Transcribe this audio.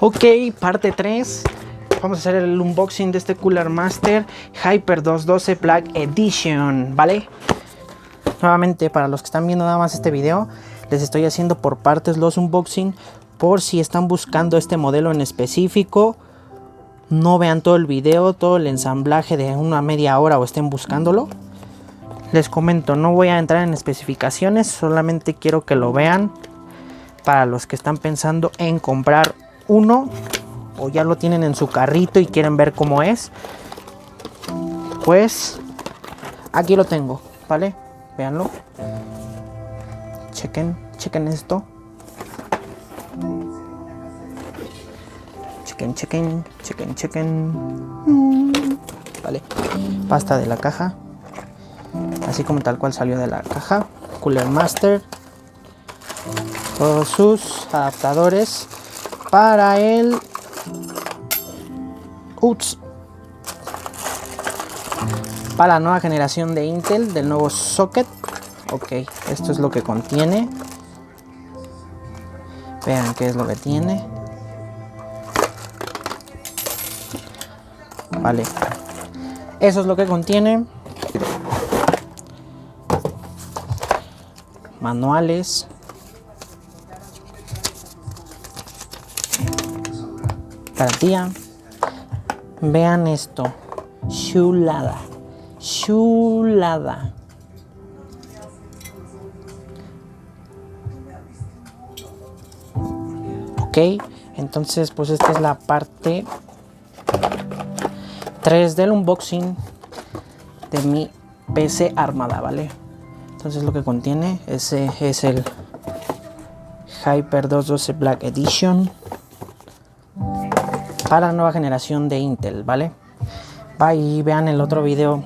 Ok, parte 3. Vamos a hacer el unboxing de este Cooler Master Hyper 212 Black Edition, ¿vale? Nuevamente, para los que están viendo nada más este video, les estoy haciendo por partes los unboxing, por si están buscando este modelo en específico. No vean todo el video, todo el ensamblaje de una media hora o estén buscándolo. Les comento, no voy a entrar en especificaciones, solamente quiero que lo vean. Para los que están pensando en comprar uno o ya lo tienen en su carrito y quieren ver cómo es, pues aquí lo tengo, ¿vale? Véanlo, chequen esto, chequen, vale, pasta de la caja, así como tal cual salió de la caja. Cooler Master, todos sus adaptadores para el para la nueva generación de Intel, del nuevo socket. Ok, esto es lo que contiene. Vean qué es lo que tiene. Vale, eso es lo que contiene. Manuales. Garantía. Vean esto, chulada. Ok, entonces pues esta es la parte 3 del unboxing de mi PC armada, ¿vale? Entonces lo que contiene ese es el Hyper 212 Black Edition para la nueva generación de Intel, ¿vale? Bye, vean el otro video